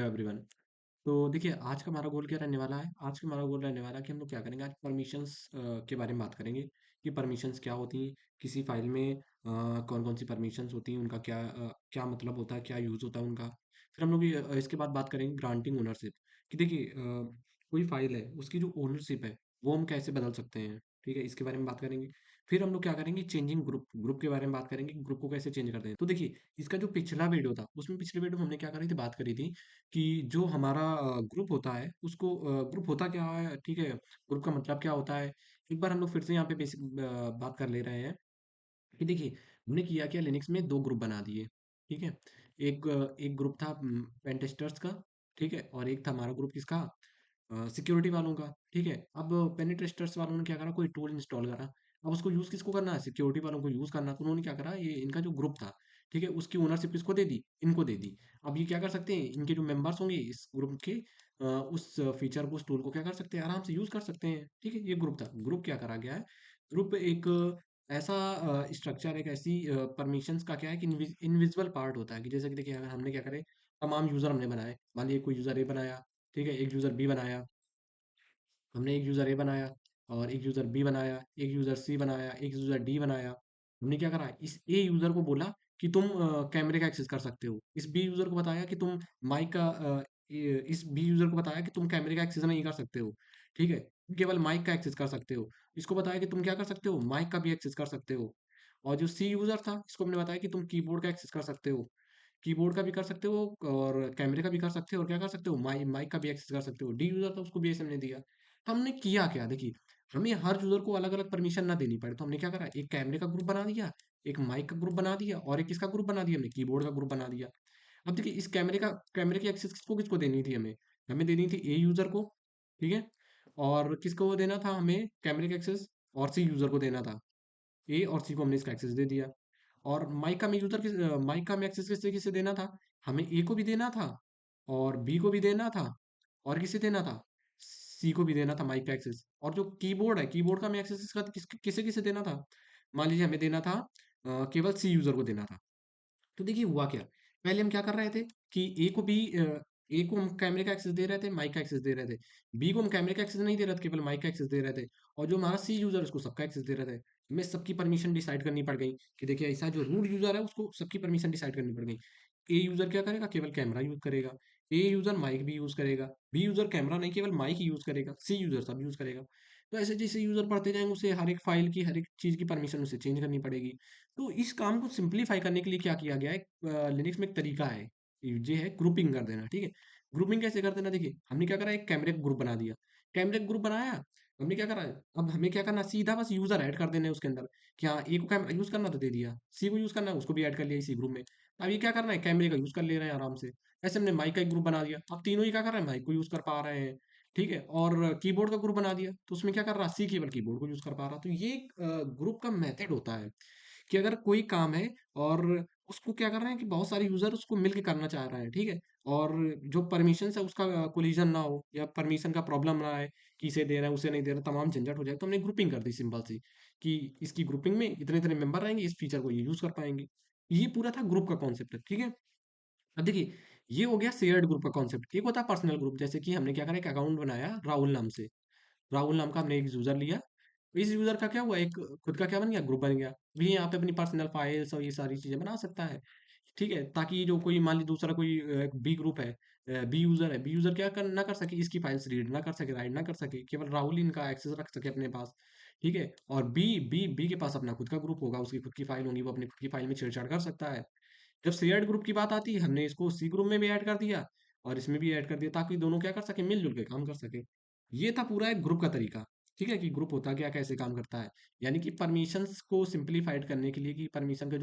Hello everyone. तो देखिए आज का हमारा गोल क्या रहने वाला है। आज का हमारा गोल रहने वाला है कि हम लोग क्या करेंगे, आज परमिशंस के बारे में बात करेंगे कि परमिशंस क्या होती हैं किसी फाइल में, कौन कौन सी परमिशंस होती हैं, उनका क्या क्या मतलब होता है, क्या यूज़ होता है उनका। फिर हम लोग इसके बाद बात करेंगे ग्रांटिंग ओनरशिप कि देखिए कोई फाइल है उसकी जो ओनरशिप है वो हम कैसे बदल सकते हैं। ठीक है, इसके बारे में बात करेंगे। फिर हम लोग क्या करेंगे, चेंजिंग ग्रुप ग्रुप के बारे में बात करेंगे, ग्रुप को कैसे चेंज करते हैं। तो देखिए इसका जो पिछला वीडियो था उसमें, पिछले वीडियो में हमने क्या करी थी, बात करी थी कि जो हमारा ग्रुप होता है उसको ग्रुप होता क्या है, ठीक है, ग्रुप का मतलब क्या होता है। एक बार हम लोग फिर से यहाँ पे बेसिक बात कर ले रहे हैं कि देखिए हमने किया क्या, लिनक्स में दो ग्रुप बना दिए। ठीक है, एक ग्रुप था पेन टेस्टर्स का, ठीक है, और एक था हमारा ग्रुप किसका, सिक्योरिटी वालों का। ठीक है, अब पेनिट्रेस्टर्स वालों ने क्या करा, कोई टूल इंस्टॉल करा। अब उसको यूज किसको करना है, सिक्योरिटी वालों को यूज करना। तो उन्होंने क्या करा, ये इनका जो ग्रुप था, ठीक है, उसकी ओनरशिप किसको दे दी, इनको दे दी। अब ये क्या कर सकते हैं, इनके जो मेंबर्स होंगे इस ग्रुप के, उस फीचर को, उस टूल को क्या कर सकते हैं, आराम से यूज कर सकते हैं। ठीक है, ये ग्रुप था। ग्रुप क्या करा गया है, ग्रुप एक ऐसा स्ट्रक्चर, एक ऐसी परमिशंस का क्या है कि इनविजिबल पार्ट होता है। कि जैसे कि देखिए अगर हमने क्या करे, तमाम यूजर हमने बनाए, मान लीजिए कोई यूजर ए बनाया, ठीक है, एक यूजर बी बनाया, हमने एक यूज़र ए बनाया और एक यूज़र बी बनाया, एक यूज़र सी बनाया, एक यूज़र डी बनाया। हमने क्या करा, इस ए यूज़र को बोला कि तुम कैमरे का एक्सेस कर सकते हो। इस बी यूज़र को बताया कि तुम माइक का इस बी यूज़र को बताया कि तुम कैमरे का एक्सेस नहीं कर सकते हो। ठीक है, केवल माइक का एक्सेस कर सकते हो। इसको बताया कि तुम क्या कर सकते हो, माइक का भी एक्सेस कर सकते हो। और जो सी यूज़र था, इसको हमने बताया कि तुम कीबोर्ड का एक्सेस कर सकते हो। कीबोर्ड का भी कर सकते हो और कैमरे का भी कर सकते हो, और क्या कर सकते हो, माइक का भी एक्सेस कर सकते हो। डी यूज़र था, उसको भी ऐसे हमने दिया। तो हमने किया क्या, देखिए हमें हर यूजर को अलग अलग परमिशन ना देनी पड़े, तो हमने क्या करा, एक कैमरे का ग्रुप बना दिया, एक माइक का ग्रुप बना दिया, और एक किसका ग्रुप बना दिया, हमने कीबोर्ड का ग्रुप बना दिया। अब देखिए इस कैमरे की एक्सेस किसको किसको देनी थी, हमें हमें देनी थी ए यूजर को। ठीक है, और किसको देना था, हमें कैमरे का एक्सेस और सी यूजर को देना था। ए और सी को हमने इसका एक्सेस दे दिया। और माइक का हमें एक्सेस किससे किसे देना था, हमें ए को भी देना था और बी को भी देना था, और किसे देना था, सी को भी देना था माइक का एक्सेस। और जो कीबोर्ड है, कीबोर्ड का हमें एक्सेस किसे किसे देना था, मान लीजिए हमें देना था केवल सी यूजर को देना था। तो देखिए हुआ क्या, पहले हम क्या कर रहे थे कि ए को हम कैमरे का एक्सेस दे रहे थे, माइक का एक्सेस दे रहे थे। बी को हम कैमरे का एक्सेस नहीं दे रहे थे, केवल माइक का एक्सेस दे रहे थे। और जो हमारा सी यूजर, उसको सबका एक्सेस दे रहे थे। हमें सबकी परमिशन डिसाइड करनी पड़ गई कि देखिए ऐसा जो रूट यूजर है उसको सबकी परमिशन डिसाइड करनी पड़ गई। ए यूजर क्या करेगा, केवल कैमरा यूज करेगा। ए यूजर माइक भी यूज करेगा। बी यूजर कैमरा नहीं, केवल माइक ही यूज करेगा। सी यूजर सब यूज करेगा। तो ऐसे जैसे यूजर बढ़ते जाएंगे, उसे हर एक फाइल की, हर एक चीज की परमिशन उसे चेंज करनी पड़ेगी। तो इस काम को सिंप्लीफाई करने के लिए क्या किया गया है, लिनक्स में एक तरीका है, ये है ग्रुपिंग कर देना। ठीक है, ग्रुपिंग कैसे कर देना, देखिए हमने क्या करा, एक कैमरे का ग्रुप बना दिया। कैमरे का ग्रुप बनाया, हमने क्या करा, अब हमें क्या करना, सीधा बस यूजर ऐड कर देने हैं उसके अंदर। क्या ए को कैमरा यूज करना तो दे दिया, सी को यूज करना है उसको भी ऐड कर लिया इसी ग्रुप में। अब ये क्या करना है, कैमरे का यूज कर ले रहे हैं आराम से। ऐसे हमने माइक का एक ग्रुप बना दिया, अब तीनों ही क्या कर रहे हैं, माइक को यूज कर पा रहे हैं। ठीक है, और कीबोर्ड का ग्रुप बना दिया, तो उसमें क्या कर रहा, सी केवल कीबोर्ड को यूज कर पा रहा। तो ये ग्रुप का मेथड होता है कि अगर कोई काम है और उसको क्या कर रहे हैं कि बहुत सारे यूजर उसको मिलके करना चाह रहे हैं। ठीक है, और जो परमिशन है उसका कोलिजन ना हो, या परमिशन का प्रॉब्लम ना आए कि इसे दे रहे हैं उसे नहीं दे रहे, तमाम झंझट हो जाए, तो हमने ग्रुपिंग कर दी सिंपल सी कि इसकी ग्रुपिंग में इतने इतने मेंबर रहेंगे, इस फीचर को ये यूज कर पाएंगे। ये पूरा था ग्रुप का कॉन्सेप्ट। ठीक है, अब देखिए ये हो गया शेयर्ड ग्रुप का कॉन्सेप्ट। एक होता है पर्सनल ग्रुप, जैसे कि हमने क्या करा, एक अकाउंट बनाया राहुल नाम से। राहुल नाम का हमने एक यूजर लिया। इस यूजर का क्या हुआ, एक खुद का क्या बन गया, ग्रुप बन गया। भी यहाँ पे अपनी पर्सनल फाइल्स और ये सारी चीजें बना सकता है। ठीक है, ताकि जो कोई मान ली दूसरा कोई बी ग्रुप है, बी यूजर है, बी यूजर क्या कर ना कर सके, इसकी फाइल्स रीड ना कर सके, राइट ना कर सके, केवल राहुल ही इनका एक्सेस रख सके अपने पास। ठीक है, और बी के पास अपना खुद का ग्रुप होगा, उसकी खुद की फाइल होगी, वो अपनी खुद की फाइल में छेड़छाड़ कर सकता है। जब शेयर्ड ग्रुप की बात आती है, हमने इसको सी ग्रुप में भी ऐड कर दिया और इसमें भी ऐड कर दिया, ताकि दोनों क्या कर सके, मिलजुल के काम कर सके। ये था पूरा एक ग्रुप का तरीका। ठीक है, कि ग्रुप होता क्या, कैसे काम करता है। यानी कि परमिशंस को सिंप्लीफाइड करने के लिए, कि परमिशन का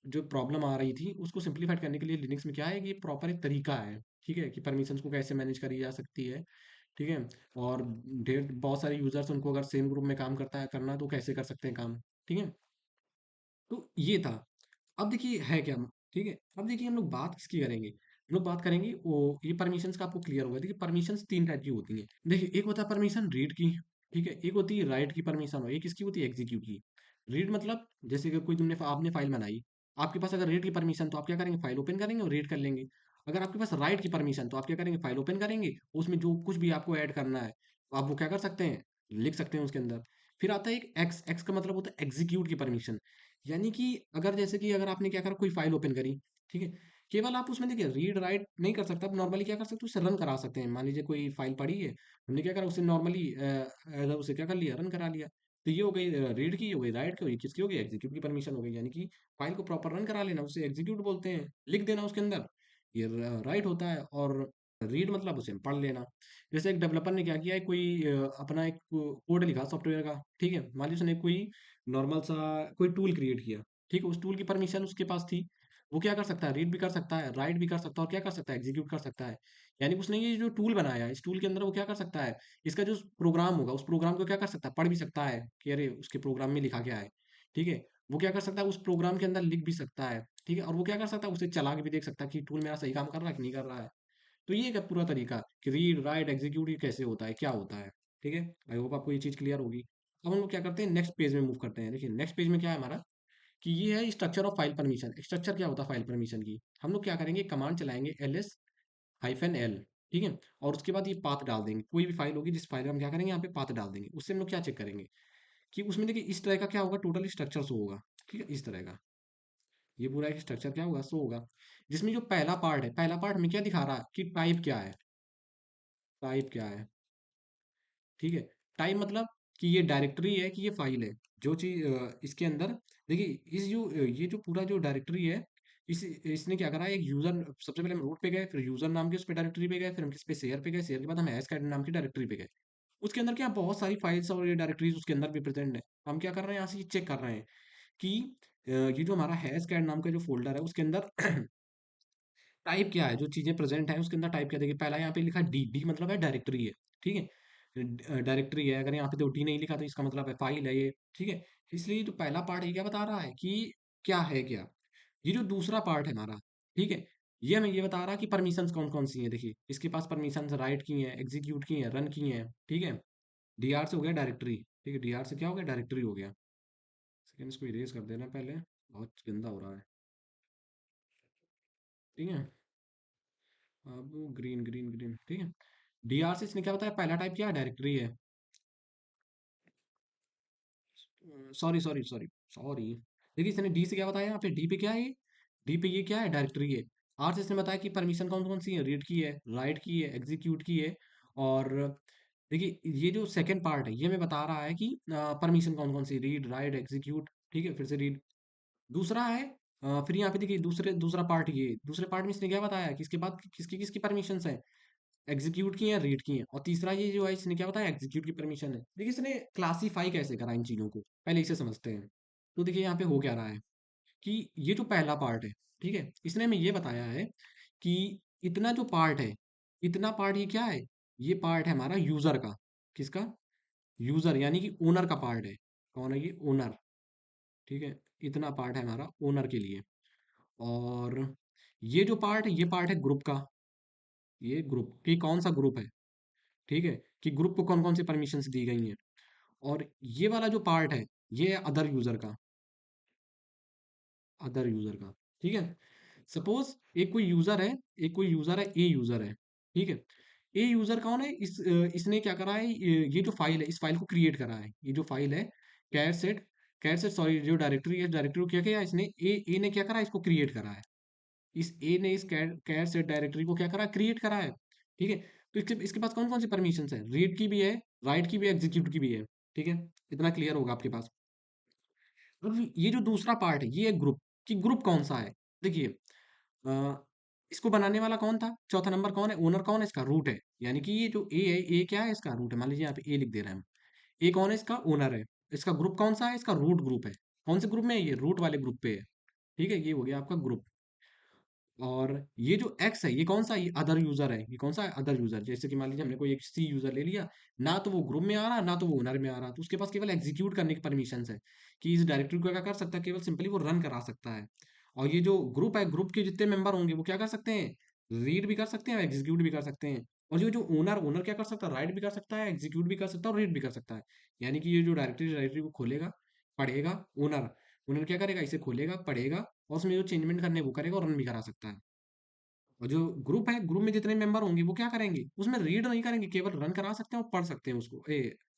जो प्रॉब्लम आ रही थी उसको सिंप्लीफाइड करने के लिए लिनक्स में क्या है कि प्रॉपर एक तरीका है। ठीक है, कि परमिशंस को कैसे मैनेज करी जा सकती है। ठीक है, और ढेर बहुत सारे यूजर्स, उनको अगर सेम ग्रुप में काम करना है तो कैसे कर सकते हैं काम। ठीक है, तो ये था। अब देखिए है क्या, ठीक है, अब देखिए हम लोग बात किसकी करेंगे, हम लोग बात करेंगे वो, ये परमिशंस का आपको क्लियर होगा। देखिए परमिशंस तीन टाइप की होती हैं। देखिए एक होता है परमिशन रीड की, ठीक है, एक होती है राइट की परमिशन, और एक किसकी होती है, एग्जीक्यूट की। रीड मतलब जैसे कि कोई आपने फाइल बनाई, आपके पास अगर रीड की परमिशन, तो आप क्या करेंगे, फाइल ओपन करेंगे और रीड कर लेंगे। अगर आपके पास राइट की परमिशन, तो आप क्या करेंगे, फाइल ओपन करेंगे, उसमें जो कुछ भी आपको ऐड करना है, आप वो क्या कर सकते हैं, लिख सकते हैं उसके अंदर। फिर आता है एक एक्स, एक्स का मतलब होता है एग्जीक्यूट की परमिशन। यानी कि अगर जैसे कि अगर आपने क्या करा, कोई फाइल ओपन करी, ठीक है, केवल आप उसमें देखिए रीड राइट नहीं कर सकते, आप नॉर्मली क्या कर सकते हो, उसे रन करा सकते हैं। मान लीजिए कोई फाइल पड़ी है, हमने क्या करा, उसे नॉर्मली उसे क्या कर लिया, रन करा लिया। तो ये हो गई रीड की, हो गई राइट की, हो गई किसकी, हो गई एग्जीक्यूट की परमिशन हो गई। यानी कि फाइल को प्रॉपर रन करा लेना, उसे एग्जीक्यूट बोलते हैं, लिख देना उसके अंदर, ये राइट होता है। और रीड मतलब उसे पढ़ लेना। जैसे एक डेवलपर ने क्या किया है, कोई अपना एक कोड लिखा सॉफ्टवेयर का, ठीक है, मान लीजिए उसने कोई नॉर्मल सा कोई टूल क्रिएट किया, ठीक है, उस टूल की परमिशन उसके पास थी, वो क्या कर सकता है, रीड भी कर सकता है, राइट भी कर सकता है, और क्या कर सकता है, एग्जीक्यूट कर सकता है। यानी कि उसने ये जो टूल बनाया है, इस टूल के अंदर वो क्या कर सकता है, इसका जो प्रोग्राम होगा, उस प्रोग्राम को क्या कर सकता है, पढ़ भी सकता है कि अरे उसके प्रोग्राम में लिखा क्या है, ठीक है। वो क्या कर सकता है, उस प्रोग्राम के अंदर लिख भी सकता है, ठीक है, और वो क्या कर सकता है, उसे चला के भी देख सकता है कि टूल मेरा सही काम कर रहा है कि नहीं कर रहा है। तो ये है पूरा तरीका कि रीड राइट एग्जीक्यूट ये कैसे होता है, क्या होता है, ठीक है। आई होप आपको ये चीज़ क्लियर होगी। अब हम लोग क्या करते हैं, नेक्स्ट पेज में मूव करते हैं। देखिए नेक्स्ट पेज में क्या है हमारा, कि ये है structure of file permission. Structure क्या होता है फाइल परमिशन की, हम लोग क्या करेंगे, कमांड चलाएंगे ls-l, ठीक है, और उसके बाद ये पाथ डाल देंगे। कोई भी फाइल होगी जिस फाइल का हम क्या करेंगे, यहाँ पे पाथ डाल देंगे। उससे हम लोग क्या चेक करेंगे, कि उसमें देखिए इस तरह का क्या होगा, टोटल स्ट्रक्चर शो होगा, ठीक है, इस तरह का ये पूरा एक स्ट्रक्चर क्या होगा, शो होगा। जिसमें जो पहला पार्ट है, पहला पार्ट हमें क्या दिखा रहा है, कि टाइप क्या है, टाइप क्या है, ठीक है। टाइप मतलब कि ये डायरेक्टरी है कि ये फाइल है। जो चीज़ इसके अंदर देखिए, इस जो ये जो पूरा जो डायरेक्टरी है, इसने क्या करा है, एक यूजर, सबसे पहले हम रूट पे गए, फिर यूजर नाम के उस पे डायरेक्टरी पे गए, फिर हम किस पे, शेयर पे गए, शेयर के बाद हम एस कैड नाम की डायरेक्टरी पे गए। उसके अंदर क्या बहुत सारी फाइल्स और ये डायरेक्टरीज उसके अंदर भी प्रेजेंट है। हम क्या कर रहे हैं, यहाँ से ये चेक कर रहे हैं कि ये जो हमारा हैश कैड नाम का जो फोल्डर है, उसके अंदर टाइप क्या है, जो चीज़ें प्रेजेंट हैं उसके अंदर टाइप क्या। देखिए पहला यहाँ पे लिखा डी, डी मतलब है डायरेक्टरी है, ठीक है, डायरेक्टरी है। अगर यहाँ पे तो डी नहीं लिखा तो इसका मतलब है फाइल है ये, ठीक है। इसलिए जो पहला पार्ट है क्या बता रहा है, कि क्या है क्या। ये जो दूसरा पार्ट है हमारा, ठीक है, ये हमें ये बता रहा है कि परमिशंस कौन कौन सी हैं। देखिए इसके पास परमिशंस राइट की हैं, एग्जीक्यूट की हैं, रन की हैं, ठीक है। डीआर से हो गया डायरेक्टरी, ठीक है, डीआर से क्या हो गया, डायरेक्टरी हो गया। सेकंड इसको इरेज कर देना पहले, बहुत गंदा हो रहा है, ठीक है। अब ग्रीन ग्रीन ग्रीन, ठीक है। डीआर से इसने क्या बताया, पहला टाइप क्या है, डायरेक्टरी है। सॉरी सॉरी सॉरी सॉरी, देखिए इसने डी से क्या बताया, यहाँ पे डी पे क्या है, डी पे ये क्या है, डायरेक्टरी है। आर से इसने बताया कि परमिशन कौन कौन सी है, रीड की है, राइट की है, एग्जीक्यूट की है। और देखिए ये जो सेकंड पार्ट है, ये हमें बता रहा है कि परमिशन कौन कौन सी, रीड राइट एग्जीक्यूट, ठीक है, फिर से रीड। दूसरा है फिर यहाँ पे देखिए दूसरा पार्ट, ये दूसरे पार्ट में इसने क्या बताया कि इसके बाद किसकी किसकी परमिशंस है, एग्जीक्यूट की है, रीड की है। और तीसरा ये जो है, इसने क्या बताया, एग्जीक्यूट की परमिशन है। देखिए इसने क्लासीफाई कैसे करा इन चीज़ों को, पहले इसे समझते हैं। तो देखिए यहाँ पे हो क्या रहा है, कि ये जो पहला पार्ट है, ठीक है, इसने हमें ये बताया है कि इतना जो पार्ट है, इतना पार्ट ये क्या है, ये पार्ट है हमारा यूजर का। किसका, यूजर, यानी कि ओनर का पार्ट है। कौन है ये, ओनर, ठीक है। इतना पार्ट है हमारा ओनर के लिए। और ये जो पार्ट है, ये पार्ट है ग्रुप का। ये ग्रुप की कौन सा ग्रुप है, ठीक है, कि ग्रुप को कौन कौन सी परमिशंस दी गई हैं। और ये वाला जो पार्ट है, ये है अदर यूजर का, अदर यूजर का, ठीक है। सपोज एक कोई यूजर है, एक कोई यूजर है, ए यूजर है, ठीक है। ए यूजर कौन है, इसने क्या करा है, ये जो फाइल है, इस फाइल को क्रिएट करा है। ये जो फाइल है, कैट सेट सॉरी, जो डायरेक्टरी है, डायरेक्टरी को क्या किया इसने, ए ने क्या करा, इसको क्रिएट करा है। इस ए ने इस कैर सेट डायरेक्टरी को क्या करा, क्रिएट करा है, ठीक है। तो इसके इसके पास कौन कौन सी परमिशंस है, रीड की भी है, राइट की भी है, एग्जीक्यूट की भी है, ठीक है। इतना क्लियर होगा आपके पास। अब ये जो दूसरा पार्ट है, ये है ग्रुप, कि ग्रुप कौन सा है। देखिए इसको बनाने वाला कौन था, चौथा नंबर कौन है, ओनर कौन है, इसका रूट है। यानी कि ये जो ए है, ए क्या है, इसका रूट है। मान लीजिए यहाँ पे ए लिख दे रहे हैं हम, ए कौन है, इसका ओनर है। इसका ग्रुप कौन सा है, इसका रूट ग्रुप है। कौन से ग्रुप में है, ये रूट वाले ग्रुप पे है, ठीक है। ये हो गया आपका ग्रुप। और ये जो एक्स है, ये कौन सा, ये अदर यूजर है। ये कौन सा है, अदर यूजर। जैसे कि मान लीजिए हमने कोई एक सी यूजर ले लिया, ना तो वो ग्रुप में आ रहा, ना तो वो ओनर में आ रहा, तो उसके पास केवल एग्जीक्यूट करने की परमिशन है, कि इस डायरेक्टरी को क्या कर सकता है, केवल सिंपली वो रन करा सकता है। और ये जो ग्रुप है, ग्रुप के जितने मेंबर होंगे वो क्या कर सकते हैं, रीड भी कर सकते हैं, एग्जीक्यूट भी कर सकते हैं। और ये जो ओनर, ओनर क्या कर सकता है, राइट भी कर सकता है, एग्जीक्यूट भी कर सकता है, और रीड भी कर सकता है। यानी कि ये जो डायरेक्टरी डायरेक्टरी को खोलेगा, पढ़ेगा, ओनर, ओनर क्या करेगा, इसे खोलेगा, पढ़ेगा, और उसमें जो चेंजमेंट करने वो करेगा, और रन भी करा सकता है। और जो ग्रुप है, ग्रुप में जितने मेंबर होंगे वो क्या करेंगे, उसमें रीड नहीं करेंगे, केवल रन करा सकते हैं और पढ़ सकते हैं उसको,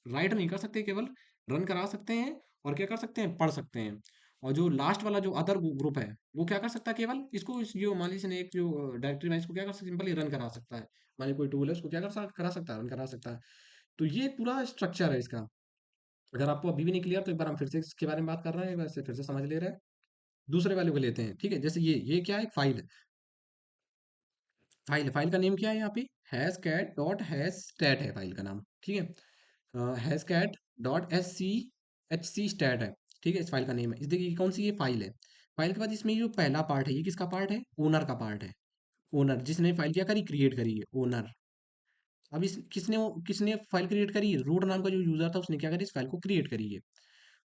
राइट नहीं कर सकते, केवल रन करा सकते हैं और क्या कर सकते हैं, पढ़ सकते हैं। और जो लास्ट वाला जो अदर ग्रुप है, वो क्या कर सकता है, केवल इसको जो मान लीजिए एक जो डायरेक्टरी है इसको क्या कर सकता है, सिंपली रन करा सकता है। मान लीजिए कोई टूल है उसको क्या करा सकता है, रन करा सकता है। तो ये पूरा स्ट्रक्चर है इसका। अगर आपको अभी भी नहीं क्लियर तो एक बार हम फिर से इसके बारे में बात कर रहे हैं, एक बार से फिर से समझ ले रहे हैं। दूसरे वाले को लेते हैं, ठीक है। जैसे ये क्या है, एक फाइल है। फाइल का नेम क्या है यहाँ पे, hash cat dot hash stat है फाइल का नाम, ठीक है। Hash cat dot H C stat है, ठीक है, इस फाइल का नेम है। इस देखिए कौन सी ये फाइल है। फाइल के बाद इसमें जो पहला पार्ट है, ये किसका पार्ट है, ओनर का पार्ट है। ओनर जिसने फाइल क्या करी, क्रिएट करी है, ओनर। अब इस किसने फाइल क्रिएट करी है, रूट नाम का जो यूजर था उसने क्या करी, इस फाइल को क्रिएट करी है।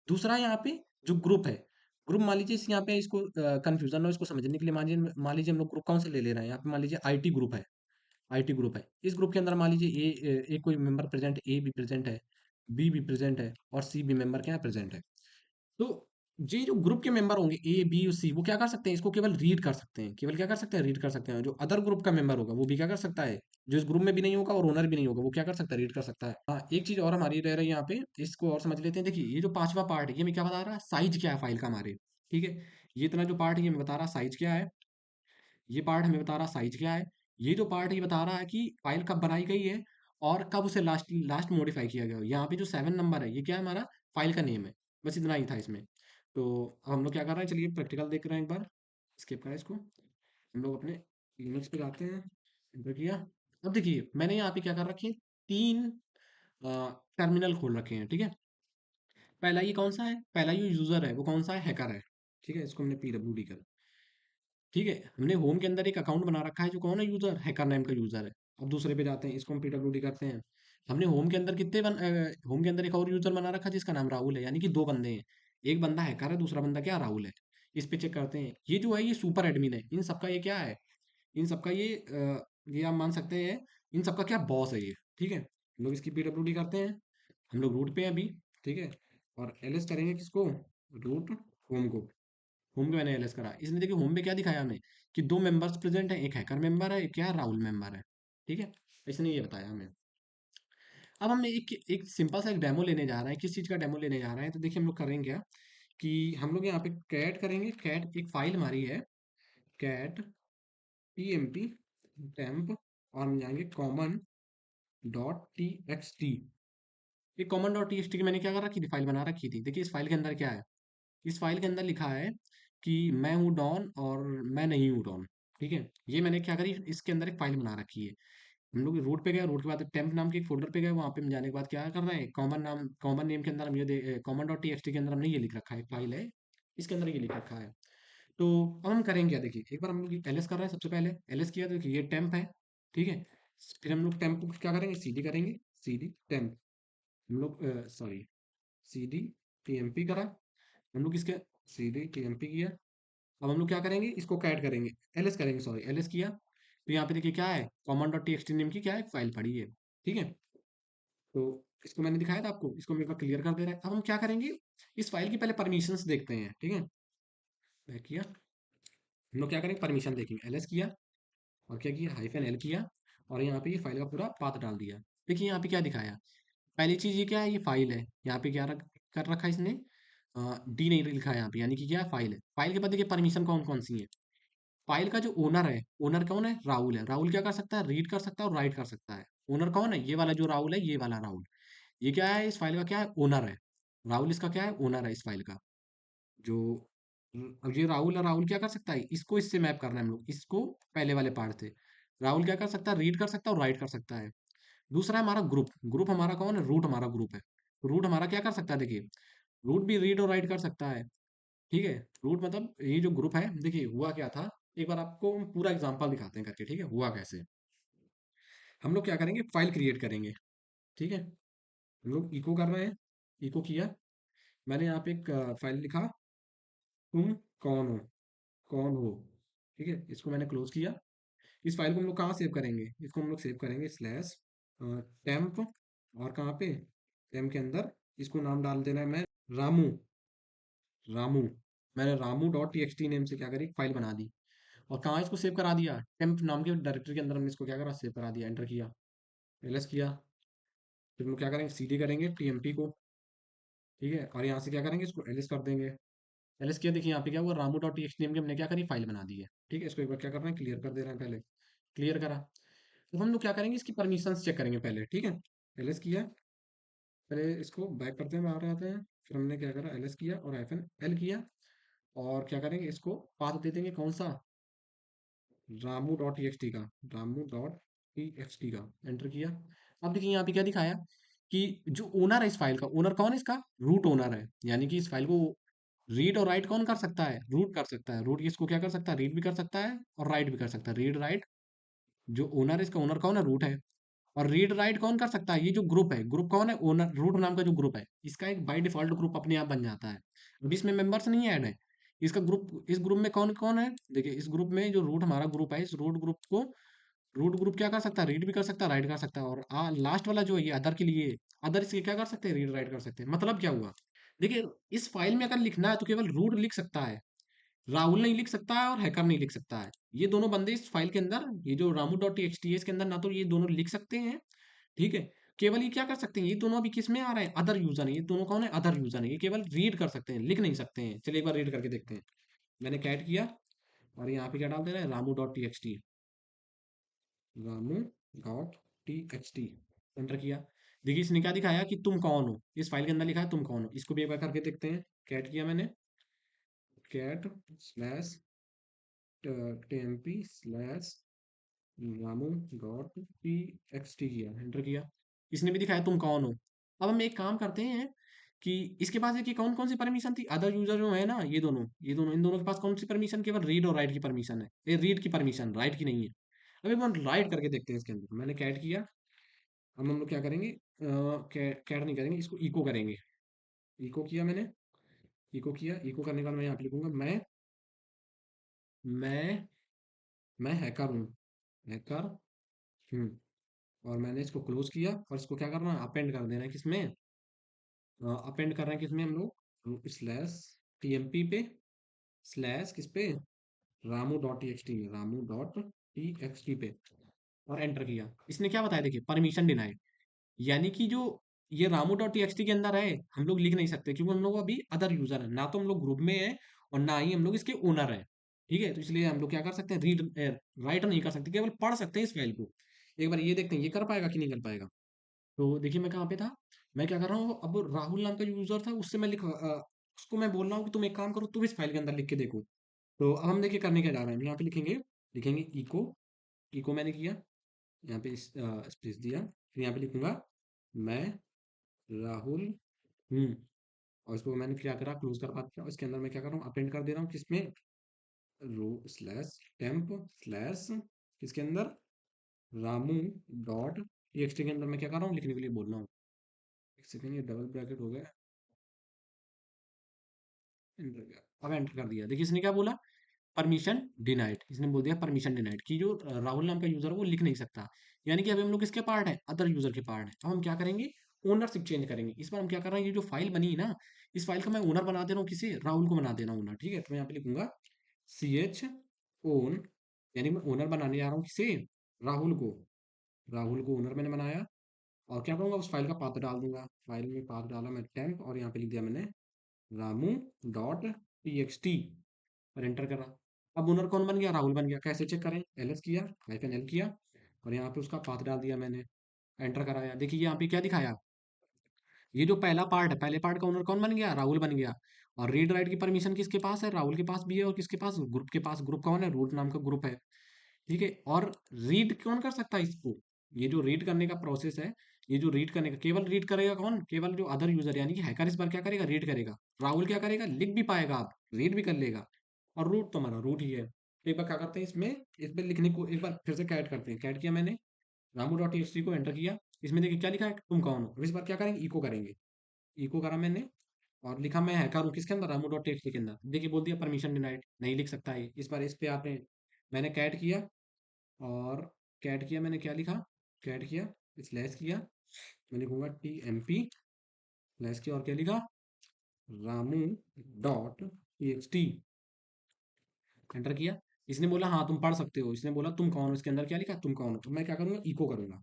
दूसरा यहाँ पे जो ग्रुप है, ग्रुप मान लीजिए यहाँ पे इसको कंफ्यूजन हो, इसको समझने के लिए मान लीजिए हम लोग ग्रुप कौन से ले रहे हैं, यहाँ पे मान लीजिए आईटी ग्रुप है। आईटी ग्रुप है, इस ग्रुप के अंदर मान लीजिए ए कोई मेंबर प्रेजेंट, ए भी प्रेजेंट है, बी भी प्रेजेंट है और सी भी मेंबर क्या है, प्रेजेंट है। तो ये जो ग्रुप के मेंबर होंगे ए बी और सी, वो क्या कर सकते हैं, इसको केवल रीड कर सकते हैं, केवल क्या कर सकते हैं, रीड कर सकते हैं। जो अदर ग्रुप का मेंबर होगा वो भी क्या कर सकता है, जो इस ग्रुप में भी नहीं होगा और ओनर भी नहीं होगा, वो क्या कर सकता है, रीड कर सकता है। हाँ, एक चीज और हमारी रह रही है यहाँ पे, इसको और समझ लेते हैं। देखिए ये जो पांचवा पार्ट है, ये हमें क्या बता रहा है, साइज क्या है फाइल का हमारे, ठीक है। ये इतना जो पार्ट है ये हमें बता रहा है साइज क्या है, ये पार्ट हमें बता रहा साइज क्या है। ये जो पार्ट ये बता रहा है कि फाइल कब बनाई गई है और कब उसे लास्ट लास्ट मॉडिफाई किया गया हो। यहाँ पे जो 7 नंबर है, ये क्या है, हमारा फाइल का नेम है। बस इतना ही था इसमें। तो अब हम लोग क्या कर रहे हैं, चलिए प्रैक्टिकल देख रहे हैं एक बार। स्किप करें इसको, हम लोग अपने लिनक्स पे जाते हैं, एंटर किया। अब देखिए मैंने यहाँ पे क्या कर रखी है, 3 टर्मिनल खोल रखे हैं, ठीक है। पहला ये कौन सा है, पहला ये यूजर है वो कौन सा है, हैकर है, ठीक है। इसको हमने पीडब्ल्यूडी कर, ठीक है। हमने होम के अंदर एक अकाउंट बना रखा है, जो कौन है, यूजर, हैकर नेम का यूजर है। अब दूसरे पे जाते हैं, इसको हम पीडब्ल्यूडी करते हैं। हमने होम के अंदर होम के अंदर एक और यूजर बना रखा है जिसका नाम राहुल है, यानी कि 2 बंदे हैं। एक बंदा हैकर है, दूसरा बंदा क्या, राहुल है। इस पे चेक करते हैं, ये जो है ये सुपर एडमिन है, इन सबका ये क्या है, इन सबका ये आप मान सकते हैं, इन सबका क्या बॉस है ये, ठीक है। हम लोग इसकी पीडब्ल्यूडी करते हैं। हम लोग रूट पे हैं अभी, ठीक है। और एलएस करेंगे किसको, रूट होम को। होम पे मैंने एलएस करा, इसने देखिए होम पे क्या दिखाया हमें, कि 2 मेंबर्स प्रेजेंट हैं, एक हैकर मेंबर है, एक क्या है, राहुल मेंबर है, ठीक है। इसने ये बताया हमें। अब हम एक एक सिंपल सा एक डेमो लेने जा रहे हैं, किस चीज़ का डेमो लेने जा रहे हैं, तो देखिए हम लोग करेंगे क्या, कि हम लोग यहाँ पे कैट करेंगे, कैट एक फाइल हमारी है, कैट pmt temp, और हम जाएंगे common dot T X T. ये common dot T X T की मैंने क्या कर रखी थी, फाइल बना रखी थी। देखिए इस फाइल के अंदर क्या है, इस फाइल के अंदर लिखा है कि मैं हूँ डॉन और मैं नहीं हूँ डॉन, ठीक है। ये मैंने क्या करी, इसके अंदर एक फाइल बना रखी है। हम लोग रूट पे गए, रूट के बाद टेम्प नाम के एक फोल्डर पे गए, वहाँ पे हम जाने के बाद क्या कर रहे हैं, कॉमन नेम के अंदर हम ये common dot T X T के अंदर हमने ये लिख रखा है, फाइल है, इसके अंदर ये लिख रखा है। तो अब हम करेंगे क्या, देखिए एक बार हम लोग एलएस कर रहे हैं, सबसे पहले एलएस किया तो देखिए ये टेम्प है, ठीक है। फिर हम लोग टेम्प को क्या करेंगे, सीडी करेंगे, सीडी टेम्प। हम लोग सॉरी, सीडी टीएमपी करा, हम लोग इसके सीडी टीएमपी किया। अब हम लोग क्या करेंगे, इसको कैट करेंगे, एलएस करेंगे, सॉरी एलएस किया। तो यहाँ पे देखिए क्या है, कॉमन डॉट टीएक्सटी नेम की क्या है, फाइल पड़ी है, ठीक है। तो इसको मैंने दिखाया था आपको, इसको मेरे को क्लियर कर दे रहा है। अब हम क्या करेंगे, इस फाइल की पहले परमिशंस देखते हैं, ठीक है। मैं किया, हम लोग क्या करेंगे, परमिशन देखेंगे, एलएस किया और क्या किया, हाइफन एल किया, और यहाँ पे ये फाइल का पूरा पाथ डाल दिया। देखिए यहाँ पे क्या दिखाया, पहली चीज ये क्या है, ये फाइल है। यहाँ पे क्या कर रखा है इसने, डी नहीं लिखा है यहाँ पे, यानी कि क्या है, फाइल है। फाइल के बाद देखिए परमिशन कौन कौन सी है। फाइल का जो ओनर है, ओनर कौन है, राहुल है। राहुल क्या कर सकता है, रीड कर सकता है और राइट कर सकता है। ओनर कौन है, ये वाला जो राहुल है, ये वाला राहुल। ये क्या है, इस फाइल का क्या है, ओनर है। राहुल इसका क्या है, ओनर है इस फाइल का। जो अब ये राहुल है, राहुल क्या कर सकता है, इसको इससे मैप करना है हम लोग, इसको पहले वाले पार्ट से। राहुल क्या कर सकता है, रीड कर सकता है और राइट कर सकता है। दूसरा है हमारा ग्रुप, ग्रुप हमारा कौन है, रूट हमारा ग्रुप है। रूट हमारा क्या कर सकता है, देखिए रूट भी रीड और राइट कर सकता है, ठीक है। रूट मतलब ये जो ग्रुप है, देखिए हुआ क्या था, एक बार आपको हम पूरा एग्जांपल दिखाते हैं करके, ठीक है, हुआ कैसे। हम लोग क्या करेंगे, फाइल क्रिएट करेंगे, ठीक है। हम लोग इको कर रहे हैं, इको किया, मैंने यहाँ पे एक फाइल लिखा, तुम कौन हो, कौन हो, ठीक है। इसको मैंने क्लोज किया। इस फाइल को हम लोग कहाँ सेव करेंगे, इसको हम लोग सेव करेंगे स्लैश टेम्प, और कहाँ पे, टेम्प के अंदर इसको नाम डाल देना है मैं, रामू, रामू। मैंने Ramu dot T X T name से क्या करी, फाइल बना दी। और कहाँ इसको सेव करा दिया, टेम्प नाम के डायरेक्टरी के अंदर हमने इसको क्या करा, सेव करा दिया, एंटर किया, एलएस किया। फिर हम क्या करेंगे, सीडी करेंगे टीएमपी को, ठीक है, और यहाँ से क्या करेंगे, इसको एलएस कर देंगे। एलएस किया, देखिए यहाँ पे क्या हुआ, रामू डॉट टीएक्सटी की हमने क्या करी, फाइल बना दी है, ठीक है। इसको एक बार क्या कर रहे हैं, क्लियर कर दे रहे हैं पहले, क्लियर करा। तो हम लोग क्या करेंगे, इसकी परमिशंस चेक करेंगे पहले, ठीक है। एलएस किया, पहले इसको बैक करते हैं, बाहर आते हैं। फिर हमने क्या करा, एलएस किया और एफएन एल किया, और क्या करेंगे, इसको पाथ दे देंगे कौन सा, रामू डॉट टीएक्सटी का, रामू डॉट टीएक्सटी का, एंटर किया। अब देखिए यहाँ पे क्या दिखाया कि जो ओनर है इस फाइल का, ओनर कौन है इसका, रूट ओनर है, यानी कि इस फाइल को रीड और राइट कौन कर सकता है, रूट कर सकता है। रूट इसको क्या कर सकता है, रीड भी कर सकता है और राइट भी कर सकता है, रीड राइट। जो ओनर है इसका, ओनर कौन है, रूट है। और रीड राइट कौन कर सकता है, ये जो ग्रुप है, ग्रुप कौन है, ओनर रूट नाम का जो ग्रुप है, इसका एक बाय डिफॉल्ट ग्रुप अपने आप बन जाता है। अभी इसमें मेंबर्स नहीं ऐड है, इसका ग्रुप, इस ग्रुप में कौन कौन है, देखिए इस ग्रुप में जो रूट हमारा ग्रुप है, इस रूट ग्रुप को रूट ग्रुप क्या कर सकता है, रीड भी कर सकता है, राइट कर सकता है। और लास्ट वाला जो है ये अदर के लिए, अदर इसके क्या कर सकते हैं, रीड राइट कर सकते हैं। मतलब क्या हुआ, देखिए इस फाइल में अगर लिखना है तो केवल रूट लिख सकता है, राहुल नहीं लिख सकता है और हैकर नहीं लिख सकता है। ये दोनों बंदे इस फाइल के अंदर, ये जो रामू डॉट टीएक्सटी है इसके अंदर, ना तो ये दोनों लिख सकते हैं, ठीक है। केवल ये क्या कर सकते हैं, ये दोनों अभी किस में आ रहे हैं, अदर यूजर है, ये दोनों कौन है, अदर यूजर है, ये केवल रीड कर सकते हैं, लिख नहीं सकते हैं। चलिए एक बार रीड करके देखते हैं। मैंने कैट किया और यहाँ पे क्या डाल दे रहे हैं, Ramu dot T X T, Ramu dot T X T, enter किया। देखिए इसने क्या दिखाया कि तुम कौन हो, इस फाइल के अंदर लिखा है तुम कौन हो। इसको भी एक बार करके देखते हैं। कैट किया मैंने, cat slash TMP slash Ramu dot T X T किया, एंटर किया। इसने भी दिखाया तुम कौन हो। अब हम एक काम करते हैं कि इसके पास देखिए कौन कौन सी परमिशन थी, अदर यूजर जो है ना, ये दोनों इन दोनों के पास कौन सी परमिशन, केवल रीड और राइट की परमिशन है, ये रीड की परमिशन, राइट की नहीं है। अब एक बार राइट करके देखते हैं इसके अंदर। मैंने कैट किया, अब हम लोग क्या करेंगे, कैट नहीं करेंगे, इसको इको करेंगे। इको किया मैंने, इको किया, इको करने के बाद मैं यहाँ पे लिखूंगा, मैं मैं हैकर हूँ, हैकर हूँ। और मैंने इसको क्लोज किया और इसको क्या करना है, अपेंड कर देना है किसमें, अपेंड कर रहे हैं किसमें हम लोग, स्लैश टीएमपी पे, स्लैश किस पे, Ramu dot T X T में, Ramu dot T X T पे, और एंटर किया। इसने क्या बताया, देखिए परमिशन डिनाइड, यानी कि जो ये Ramu dot T X T के अंदर है, हम लोग लिख नहीं सकते क्योंकि हम लोग अभी अदर यूजर है, ना तो हम लोग ग्रुप में है और ना ही हम लोग इसके ओनर है, ठीक है। तो इसलिए हम लोग क्या कर सकते हैं, रीड राइट नहीं कर सकते, केवल पढ़ सकते हैं इस फाइल को। एक बार ये देखते हैं ये कर पाएगा कि नहीं कर पाएगा। तो देखिए मैं कहाँ पे था, मैं क्या कर रहा हूँ, अब राहुल नाम का जो यूजर था उससे मैं उसको मैं बोल रहा हूँ कि तुम एक काम करो, तुम इस फाइल के अंदर लिख के देखो। तो अब हम देखिए करने क्या जा रहे हैं, यहाँ पे लिखेंगे, लिखेंगे इको, इको मैंने किया, यहाँ पे स्पेस दिया, फिर यहाँ पे लिखूंगा मैं राहुल हूँ। और इसको मैंने क्या करा, क्लोज कर पाता हूँ। इसके अंदर मैं क्या कर रहा हूँ, अपेंड कर दे रहा हूँ किसमें, रो स्लैश टेम्प स्लैश किसके अंदर, रामू डॉट टीएक्सटी के अंदर मैं क्या कर रहा हूँ, लिखने के लिए बोल रहा हूँ। एक सेकंड, ये डबल ब्रैकेट हो गया, एंटर किया, अब एंटर कर दिया। देखिए इसने क्या बोला, परमिशन डिनाइड, इसने बोल दिया परमिशन डिनाइड कि जो राहुल नाम का यूजर है वो लिख नहीं सकता। यानी कि अभी हम लोग किसके पार्ट है, अदर यूजर के पार्ट है। अब हम क्या करेंगे, ओनरशिप चेंज करेंगे। इस बार हम क्या कर रहे हैं, ये जो फाइल बनी है ना, इस फाइल का मैं ओनर बना दे रहा हूँ, किसे, राहुल को बना देना ओनर, ठीक है। तो मैं यहाँ पे लिखूंगा सी एच ओन, यानी मैं ओनर बनाने जा रहा हूँ किसे, राहुल को, राहुल को ओनर मैंने बनाया। और क्या करूंगा, उस फाइल का पाथ डाल दूंगा। फाइल में पाथ डाला मैं टेम्प, और यहाँ पे लिख दिया मैंने Ramu dot T X T, और एंटर करा। अब ओनर कौन बन गया, राहुल बन गया। कैसे चेक करें, एलएस किया, हाइफन एल किया, और यहाँ पे उसका पाथ डाल दिया मैंने, एंटर कराया। देखिए यहाँ पे क्या दिखाया, ये जो पहला पार्ट है, पहले पार्ट का ओनर कौन बन गया, राहुल बन गया। और रीड राइट की परमिशन किसके पास है, राहुल के पास भी है, और किसके पास, ग्रुप के पास। ग्रुप कौन है, रूट नाम का ग्रुप है, ठीक है। और रीड कौन कर सकता है इसको, ये जो रीड करने का प्रोसेस है, ये जो रीड करने का, केवल रीड करेगा कौन, केवल जो अदर यूजर, यानी कि हैकर इस बार क्या करेगा, रीड करेगा। राहुल क्या करेगा, लिख भी पाएगा, आप रीड भी कर लेगा। और रूट तो हमारा रूट ही है। तो एक बार क्या करते हैं, इसमें इस पर लिखने को एक बार फिर से कैट करते हैं। कैट किया मैंने, रामू डॉट टी को एंटर किया। इसमें देखिए क्या लिखा है, तुम कौन हो। अब इस बार क्या करेंगे, इको करेंगे। इको करा मैंने, और लिखा मैं हैकर हूँ किसके अंदर, रामू डॉट टी के अंदर। देखिए बोल दिया परमिशन डिनाइड, नहीं लिख सकता है। इस बार इस पे आपने, मैंने कैट किया, और कैट किया मैंने, क्या लिखा, कैट किया, स्लैश किया, मैं लिखूंगा टी एम पी, स्लैश किया, और क्या लिखा, Ramu dot T X T, enter किया। इसने बोला हाँ तुम पढ़ सकते हो, इसने बोला तुम कौन हो, इसके अंदर क्या लिखा तुम कौन हो, तो मैं क्या करूँगा इको करूँगा।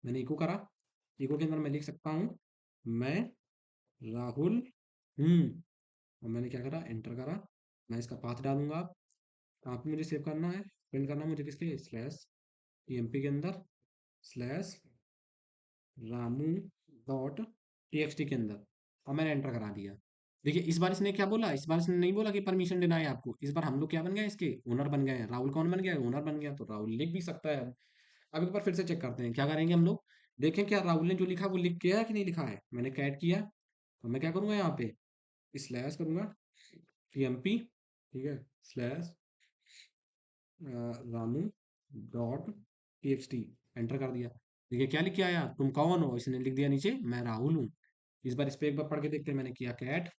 मैंने इको करा। इको के अंदर मैं लिख सकता हूँ मैं राहुल हूँ। और मैंने क्या करा एंटर करा। मैं इसका पाथ डालूंगा। अब कहाँ पे मुझे सेव करना है, प्रिंट करना है मुझे किसके स्लैश ईएमपी के अंदर स्लैश रामू डॉट टीएक्सटी के अंदर। और मैंने एंटर करा दिया। देखिए इस बार इसने क्या बोला, इस बार इसने नहीं बोला कि परमिशन देना है आपको, इस बार हम लोग क्या बन गए इसके ओनर बन गए हैं। राहुल कौन बन गया ओनर बन गया, तो राहुल लिख भी सकता है अब एक बार फिर से चेक करते हैं क्या करेंगे हम लोग। देखें क्या राहुल ने जो लिखा वो लिख किया है कि नहीं लिखा है। मैंने कैट किया। तो मैं क्या करूंगा यहाँ पे स्लैश करूंगा टीएमपी, ठीक है slash Ramu dot TXT. Enter कर दिया। देखिए क्या लिख के आया तुम कौन हो, इसने लिख दिया नीचे मैं राहुल हूँ। इस बार इस पे एक बार पढ़ के देखते हैं। मैंने किया कैट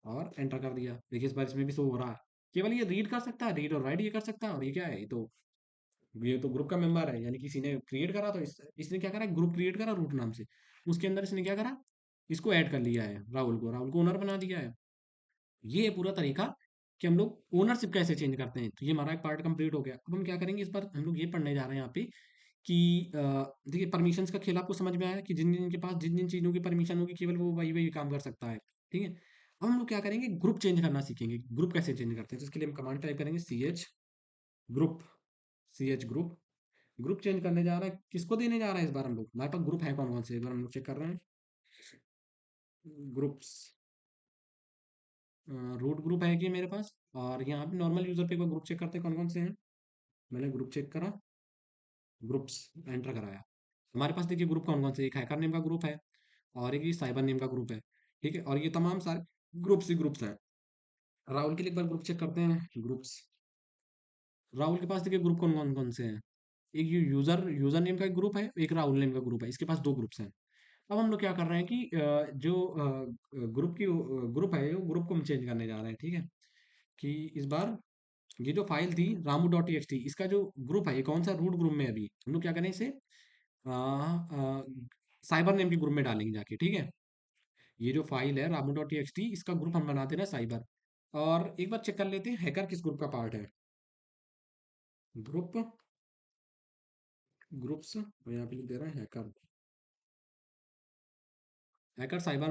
और एंटर कर दिया। देखिए इस बार इसमें भी शो हो रहा है। केवल ये रीड कर सकता है, रीड और राइट ये कर सकता है। और ये क्या है, ये तो ग्रुप का मेंबर है, यानी किसी ने क्रिएट करा। तो इसने क्या करा ग्रुप क्रिएट करा रूट नाम से। उसके अंदर इसने क्या करा इसको ऐड कर लिया है राहुल को ओनर बना दिया है। ये है पूरा तरीका कि हम लोग ओनरशिप कैसे चेंज करते हैं। तो ये हमारा एक पार्ट कंप्लीट हो गया। अब हम क्या करेंगे इस बार हम लोग ये पढ़ने जा रहे हैं यहाँ पे कि देखिए परमिशंस का खेल आपको समझ में आया कि जिन जिन के पास जिन जिन चीज़ों की परमिशन होगी केवल वो वही वही काम कर सकता है। ठीक है। अब हम लोग क्या करेंगे ग्रुप चेंज करना सीखेंगे। ग्रुप कैसे चेंज करते हैं, तो इसके लिए हम कमांड टाइप करेंगे C H group. C H group. Group change करने जा रहा है, किसको देने जा रहा है इस बार हम लोग, हमारे पास ग्रुप है कौन कौन से एक बार हम लोग चेक कर रहे हैं। ग्रुप्स रूट ग्रुप है कि मेरे पास। और यहाँ पे नॉर्मल यूजर पे एक बार ग्रुप चेक करते हैं कौन कौन से हैं। मैंने ग्रुप चेक करा, ग्रुप्स एंटर कराया। हमारे पास देखिए ग्रुप कौन कौन से, एक हैकर नेम का ग्रुप है और एक ये साइबर नेम का ग्रुप है। ठीक है, और ये तमाम सारे ग्रुप्स ही ग्रुप्स हैं। राहुल के लिए एक बार ग्रुप चेक करते हैं ग्रुप्स। राहुल के पास देखिए ग्रुप कौन कौन कौन से हैं। एक यूजर यूजर नेम का एक ग्रुप है, एक राहुल नेम का ग्रुप है, इसके पास दो ग्रुप्स हैं। अब हम लोग क्या कर रहे हैं कि जो ग्रुप है वो ग्रुप को हम चेंज करने जा रहे हैं। ठीक है, कि इस बार ये जो फाइल थी Ramu dot T X T इसका जो ग्रुप है ये कौन सा रूट ग्रुप में है। अभी हम लोग क्या करें इसे साइबर नेम के ग्रुप में डालेंगे जाके। ठीक है, ये जो फाइल है Ramu dot T X T इसका ग्रुप हम बना देना साइबर। और एक बार चेक कर लेते हैं हैकर किस ग्रुप का पार्ट है। ग्रुप ग्रुप्स और यहाँ पे लिख दे रहा है हैकर। हैकर साइबर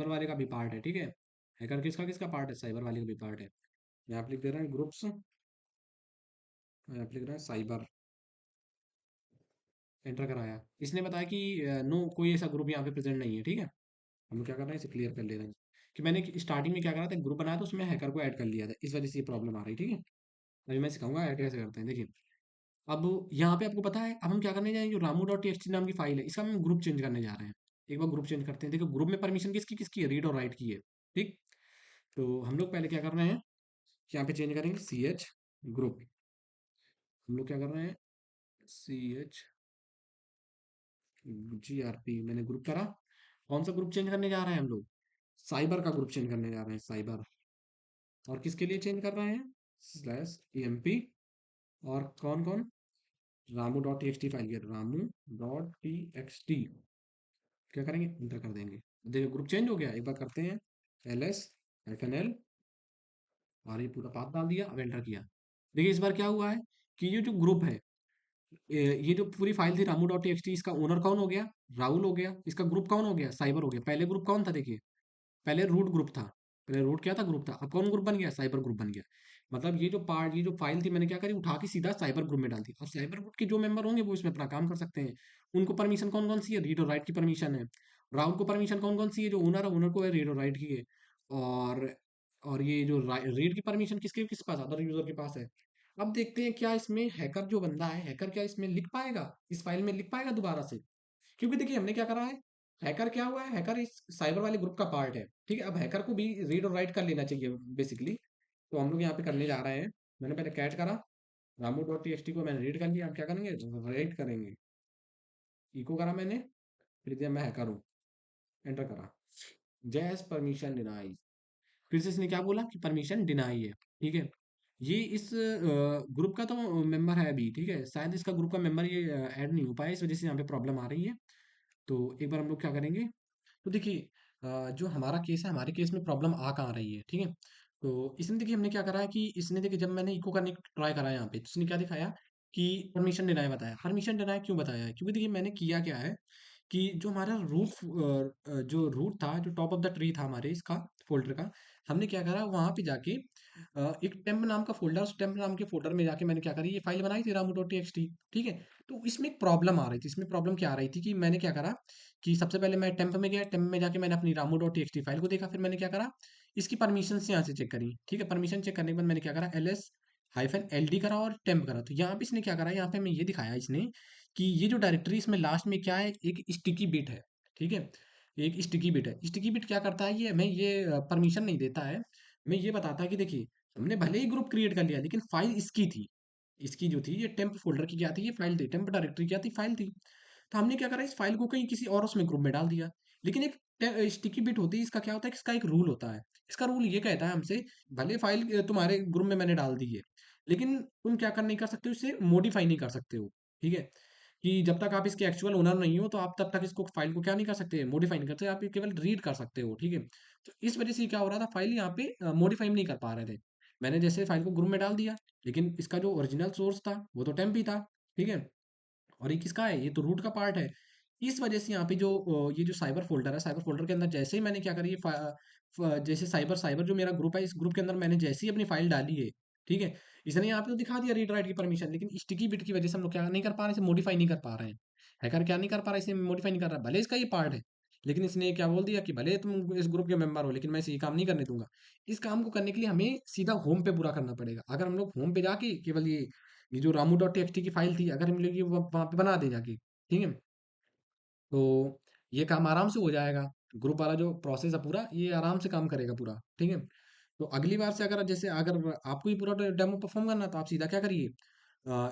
वाले का भी पार्ट है। ठीक है, हैकर किसका किसका पार्ट है, साइबर वाले का भी पार्ट है। यहाँ पे लिख दे रहे हैं ग्रुप्स, यहाँ पे लिख रहा है साइबर। एंटर कराया। इसने बताया कि नो कोई ऐसा ग्रुप यहाँ पे प्रेजेंट नहीं है। ठीक है, हम लोग क्या कर रहे हैं इसे क्लियर कर ले रहे हैं कि मैंने स्टार्टिंग में क्या करा था ग्रुप बनाया था उसमें हैकर को ऐड कर लिया था, इस वजह से ये प्रॉब्लम आ रही है। ठीक है, अभी मैं सिखाऊंगा ऐड कैसे करते हैं। देखिए अब यहाँ पे आपको पता है अब हम क्या करने जाएंगे, जो रामू डॉट टी नाम की फाइल है इसका हम ग्रुप चेंज करने जा रहे हैं। एक बार ग्रुप चेंज करते हैं। देखो ग्रुप में परमिशन किसकी किसकी है, रीड और राइट की है। ठीक, तो हम लोग पहले क्या कर रहे हैं कि यहाँ पे चेंज करेंगे सी एच ग्रुप। हम लोग क्या कर रहे हैं C H G R P. मैंने ग्रुप करा। कौन सा ग्रुप चेंज करने जा रहे हैं हम लोग, साइबर का ग्रुप चेंज करने जा रहे हैं साइबर। और किसके लिए चेंज कर रहे हैं स्लैश ईएमपी। और कौन कौन Ramu dot T X T file के Ramu dot T X T क्या करेंगे इंटर कर देंगे। देखो ग्रुप चेंज हो गया। एक बार करते हैं L S F N L और ये पूरा पाथ डाल दिया। अब एंटर किया। देखिए इस बार क्या हुआ है कि ये जो ग्रुप है ये जो पूरी फाइल थी Ramu dot T X T इसका ओनर कौन हो गया, राहुल हो गया। इसका ग्रुप कौन हो गया, साइबर हो गया। पहले ग्रुप कौन था देखिए, पहले रूट ग्रुप था। पहले रूट क्या था ग्रुप था, अब कौन ग्रुप बन गया, साइबर ग्रुप बन गया। मतलब ये जो फाइल थी मैंने क्या करी उठा के सीधा साइबर ग्रुप में डाल दी। अब साइबर ग्रुप के जो मेंबर होंगे वो इसमें अपना काम कर सकते हैं। उनको परमिशन कौन कौन सी है, रीड और राइट की परमिशन है। राहुल को परमिशन कौन कौन सी है, जो ओनर है ओनर को है रीड और राइट की है। और और ये जो रीड की परमिशन किसके किस पास, अदर यूजर के पास है। अब देखते हैं क्या इसमें हैकर जो बंदा है हैकर क्या इसमें लिख पाएगा, इस फाइल में लिख पाएगा दोबारा से। क्योंकि देखिए हमने क्या करा है, हैकर क्या हुआ है, हैकर इस साइबर वाले ग्रुप का पार्ट है। ठीक है, अब हैकर को भी रीड और राइट कर लेना चाहिए बेसिकली। तो हम लोग यहाँ पे करने जा रहे हैं। मैंने पहले कैच करा Ramu dot T X T को मैंने रीड कर लिया। अब क्या करेंगे राइट करेंगे। इको करा मैंने, फिर दिया मैं हैकर हूँ। एंटर करा। जैस परमिशन डिनाई। फिर से इसने क्या बोला कि परमिशन डिनाई है। ठीक है, ये इस ग्रुप का तो मेंबर है अभी। ठीक है, शायद इसका ग्रुप का मेंबर ये ऐड नहीं हो पाया, इस वजह से यहाँ पे प्रॉब्लम आ रही है। तो एक बार हम लोग क्या करेंगे, तो देखिए जो हमारा केस है हमारे केस में प्रॉब्लम आ कहाँ रही है। ठीक है, तो इसने देखिए हमने क्या करा है कि इसने देखिए जब मैंने इको करने की ट्राई करा यहाँ पे तो इसने क्या दिखाया कि परमिशन डिनाई बताया। परमिशन डिनाई क्यों बताया है? क्योंकि देखिए मैंने किया क्या है कि जो हमारा जो रूट था, जो टॉप ऑफ द ट्री था हमारे इसका फ़ोल्डर का, हमने क्या करा वहाँ पे जाके एक टेम्प नाम का फ़ोल्डर, उस टेम्प नाम के फ़ोल्डर में जाके मैंने क्या करी ये फ़ाइल बनाई थी ramu.txt, ठीक है? तो इसमें एक प्रॉब्लम आ रही थी, इसमें प्रॉब्लम क्या आ रही थी कि मैंने क्या करा कि सबसे पहले मैं टेम्प में गया, टेम्प में जाके मैंने अपनी ramu.txt फ़ाइल को देखा, फिर मैंने क्या करा इसकी परमिशंस यहाँ से चेक करी, ठीक है? परमिशन चेक करने के बाद मैंने क्या करा ls हाइफन एलडी करा और टेम्प करा। तो यहाँ पे इसने क्या करा, यहाँ पे हमें ये दिखाया इसने कि ये जो डायरेक्टरी इसमें लास्ट में क्या है, एक स्टिकी बिट है, ठीक है? एक स्टिकी बिट है। स्टिकी बिट क्या करता है, ये हमें ये परमिशन नहीं देता है, हमें ये बताता है कि देखिए हमने भले ही ग्रुप क्रिएट कर लिया लेकिन फाइल इसकी थी, इसकी जो थी ये टेम्प फोल्डर की क्या थी, ये फाइल थी, टेम्प डायरेक्टरी क्या थी, फाइल थी। तो हमने क्या करा इस फाइल को कहीं किसी और उसमें ग्रुप में डाल दिया। लेकिन एक स्टिकी बिट होती है, इसका क्या होता है कि इसका एक रूल होता है। इसका रूल ये कहता है हमसे भले फाइल तुम्हारे ग्रुप में मैंने डाल दी है, लेकिन तुम क्या कर नहीं कर सकते हो, इसे मॉडिफाई नहीं कर सकते हो, ठीक है? कि जब तक आप इसके एक्चुअल ओनर नहीं हो तो आप तब तक इसको फाइल को क्या नहीं कर सकते, मॉडिफाई नहीं कर सकते, आप ये केवल रीड कर सकते हो, ठीक है? तो इस वजह से क्या हो रहा था, फाइल यहाँ पे मॉडिफाई नहीं कर पा रहे थे। मैंने जैसे फाइल को ग्रुप में डाल दिया, लेकिन इसका जो ओरिजिनल सोर्स था वो तो टेम्प ही था, ठीक है? और ये किसका है, ये तो रूट का पार्ट है। इस वजह से यहाँ पे जो ये जो साइबर फ़ोल्डर है, साइबर फ़ोल्डर के अंदर जैसे ही मैंने क्या करी, जैसे साइबर साइबर जो मेरा ग्रुप है, इस ग्रुप के अंदर मैंने जैसे ही अपनी फ़ाइल डाली है, ठीक है? इसने यहाँ पे तो दिखा दिया रीड राइट की परमिशन, लेकिन स्टिकी बिट की वजह से हम लोग क्या नहीं कर पा रहे, इसे मॉडिफ़ाई नहीं कर पा रहे हैं। हैकर क्या नहीं कर पा रहा है, इसे मॉडिफ़ाई नहीं कर रहा, भले इसका ये पार्ट है, लेकिन इसने क्या बोल दिया कि भले तुम इस ग्रुप के मेंबर हो, लेकिन मैं इसे ये काम नहीं करने दूँगा। इस काम को करने के लिए हमें सीधा होम पे पूरा करना पड़ेगा। अगर हम लोग होम पे जाके केवल ये जो ramu.txt की फ़ाइल थी, अगर हम लोग ये वहाँ पे बना दें जाके, ठीक है? तो ये काम आराम से हो जाएगा। ग्रुप वाला जो प्रोसेस है पूरा, ये आराम से काम करेगा पूरा, ठीक है? तो अगली बार से अगर आपको ये पूरा डेमो परफॉर्म करना है, तो आप सीधा क्या करिए,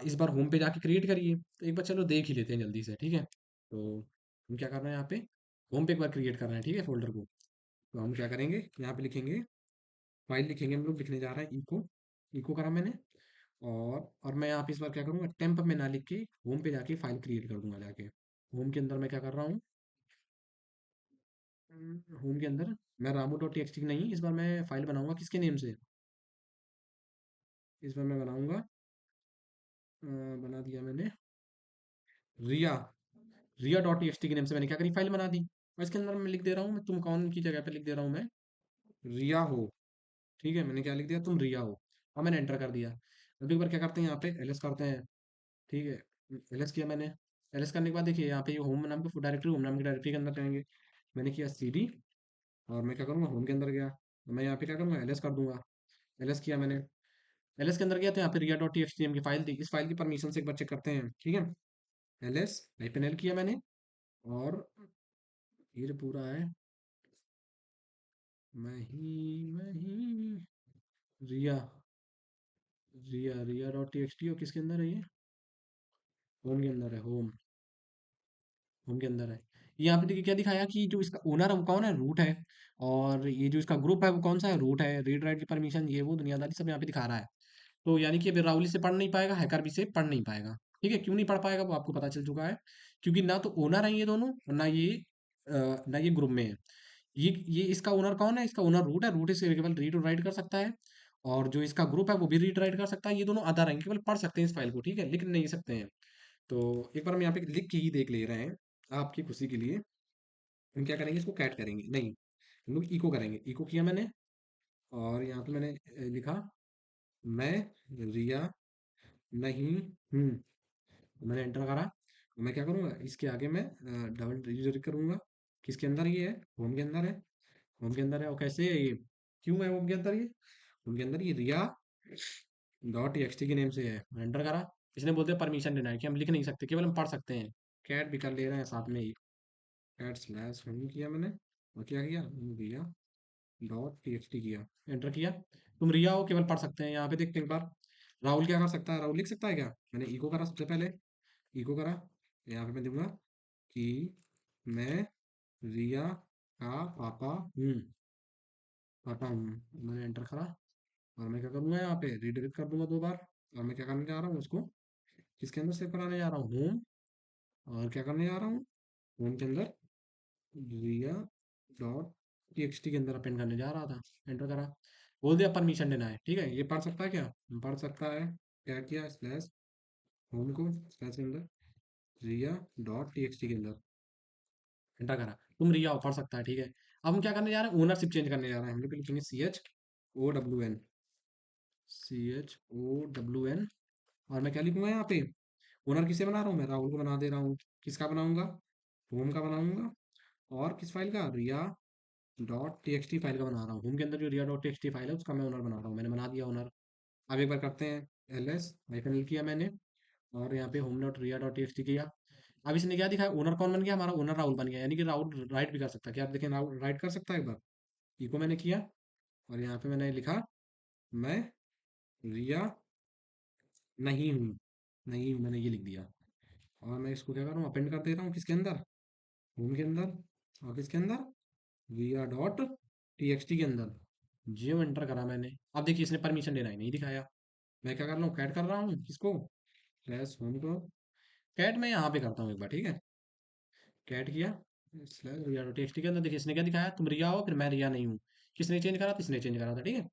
इस बार होम पे जाके क्रिएट करिए। तो एक बार चलो देख ही लेते हैं जल्दी से, ठीक है? तो हम क्या कर रहे हैं यहाँ पे, होम पे एक बार क्रिएट कर रहे हैं, ठीक है, फ़ोल्डर को। तो हम क्या करेंगे, यहाँ पे लिखेंगे, फाइल लिखेंगे, हम लोग लिखने जा रहे हैं इको, इको करा मैंने। और मैं यहाँ पे इस बार क्या करूँगा, टेम्प में ना लिख के होम पे जाके फाइल क्रिएट कर दूंगा जाके। होम के अंदर मैं क्या कर रहा हूँ, होम के अंदर मैं रामू डॉट टी नहीं, इस बार मैं फाइल बनाऊंगा किसके नेम से, इस बार मैं बनाऊंगा, बना दिया मैंने रिया, रिया डॉट टी के नेम से मैंने क्या करी, फाइल बना दी। और इसके अंदर मैं लिख दे रहा हूँ, मैं तुम कौन की जगह पे लिख दे रहा हूँ मैं, रिया हो, ठीक है? मैंने क्या लिख दिया, तुम रिया हो, और मैंने एंटर कर दिया। अब एक बार क्या करते हैं, यहाँ पे एलएस करते हैं, ठीक है? एलएस किया मैंने। एलएस करने के बाद देखिए यहाँ पे ये होम नाम की डायरेक्टरी, होम नाम की डायरेक्टरी के अंदर जाएंगे। मैंने किया सीडी, और मैं क्या करूँगा, होम के अंदर गया, तो मैं यहाँ पे क्या करूँगा, एलएस कर दूंगा। एलएस किया मैंने, एलएस के अंदर गया तो यहाँ पे रिया डॉट टी की फाइल थी, इस फाइल की परमिशन से एक बार चेक करते हैं, ठीक है? एलएस हाइफन एल किया मैंने, और ये जो पूरा है, मैं ही रिया, रिया डॉट टी और किसके अंदर है ये, होम के अंदर है, होम के अंदर है। यहाँ पे देखिए क्या दिखाया कि जो इसका ओनर है वो कौन है, रूट है, और ये जो इसका ग्रुप है वो कौन सा है, रूट है। रीड राइट की परमिशन ये वो दुनियादारी सब यहाँ पे दिखा रहा है। तो यानी कि अभी राहुल इसे पढ़ नहीं पाएगा, हैकर भी इसे पढ़ नहीं पाएगा, ठीक है? क्यों नहीं पढ़ पाएगा वो आपको पता चल चुका है, क्योंकि ना तो ओनर है ये दोनों, और ना ये ग्रुप में है। ये इसका ओनर कौन है, इसका ओनर रूट है, रूट इसे केवल रीड और राइट कर सकता है, और जो इसका ग्रुप है वो भी रीड राइट कर सकता है। ये दोनों अदर हैं, केवल पढ़ सकते हैं इस फाइल को, ठीक है, लिख नहीं सकते हैं। तो एक बार हम यहाँ पे लिख के ही देख ले रहे हैं आपकी खुशी के लिए। हम क्या करेंगे, इसको कैट करेंगे नहीं, हम लोग इको करेंगे। इको किया मैंने, और यहाँ पे मैंने लिखा, मैं रिया नहीं हूँ। मैंने एंटर करा। मैं क्या करूँगा, इसके आगे मैं डबल डिलीट करूँगा। किसके अंदर ये है, होम के अंदर है, होम के अंदर है। और कैसे है ये, क्यों है होम के अंदर ये, होम के अंदर ये रिया डॉट टी के नेम से है। एंटर करा, इसने बोलते परमिशन देना है कि हम लिख नहीं सकते, केवल हम पढ़ सकते हैं। कैट भी कर ले रहे हैं साथ में ही, कैट स्लैश होम किया मैंने, और क्या किया, रिया डॉट टी किया, एंटर किया। तुम रिया हो, केवल पढ़ सकते हैं। यहाँ पे देखते हैं एक बार, राहुल क्या कर सकता है, राहुल लिख सकता है क्या? मैंने इको करा सबसे पहले, इको करा, यहाँ पे मैं दूंगा कि मैं रिया का पापा हूँ, पापा हूँ। मैंने एंटर करा, और मैं क्या करूँगा, यहाँ पे रीडायरेक्ट कर दूंगा 2 बार। और मैं क्या करने जा रहा हूँ, उसको किसके अंदर सेव कराने जा रहा हूँ, होम। और क्या करने जा रहा हूँ, होम के अंदर रिया डॉट टी के अंदर अपेंड करने जा रहा था, एंटर करा। बोल दिया परमिशन देना है, ठीक है। ये पढ़ सकता है क्या? पढ़ सकता है। क्या किया, स्लैश होम को स्लैश के अंदर रिया डॉट टी एक्स टी के अंदर एंटर करा। तुम रिया हो, पढ़ सकता है, ठीक है। अब हम क्या करने जा रहे हैं, ओनरशिप चेंज करने जा रहे हैं। हम लोग लिखेंगे CHOWN और मैं क्या लिखूंगा यहाँ पे, ओनर किसे बना रहा हूँ, मैं राहुल को बना दे रहा हूँ। किसका बनाऊंगा, होम का बनाऊंगा। और किस फाइल का, Riya dot T X T file का बना रहा हूँ। होम के अंदर जो Riya dot T X T file है उसका मैं ओनर बना रहा हूँ, मैंने बना दिया ओनर। अब एक बार करते हैं, ls हाइफन किया मैंने, और यहाँ पे होम डॉट रिया डॉट टी एक्स टी किया। अब इसने क्या दिखाया, ओनर कौन बन गया, हमारा ओनर राहुल बन गया, यानी कि राहुल राइट भी कर सकता है। क्या आप देखें, राहुल राइट कर सकता है। एक बार इको मैंने किया और यहाँ पे मैंने लिखा, मैं रिया नहीं हूँ, नहीं हूँ, मैंने ये लिख दिया। और मैं इसको क्या कर रहा हूँ, अपेंड कर दे रहा हूँ किसके अंदर, होम के अंदर। और किसके अंदर, रिया डॉट टी एक्स टी के अंदर। जियो एंटर करा मैंने। अब देखिए इसने परमिशन देना ही नहीं दिखाया। मैं क्या कर रहा हूँ, कैट कर रहा हूँ किसको, स्लैश होम को। कैट मैं यहाँ पे करता हूँ एक बार, ठीक है। कैट किया स्लैश रिया डॉट टी एक्स टी के अंदर। देखिए इसने क्या दिखाया, तुम रिया हो, फिर मैं रिया नहीं हूँ। किसने चेंज करा था, इसने चेंज करा था, ठीक है।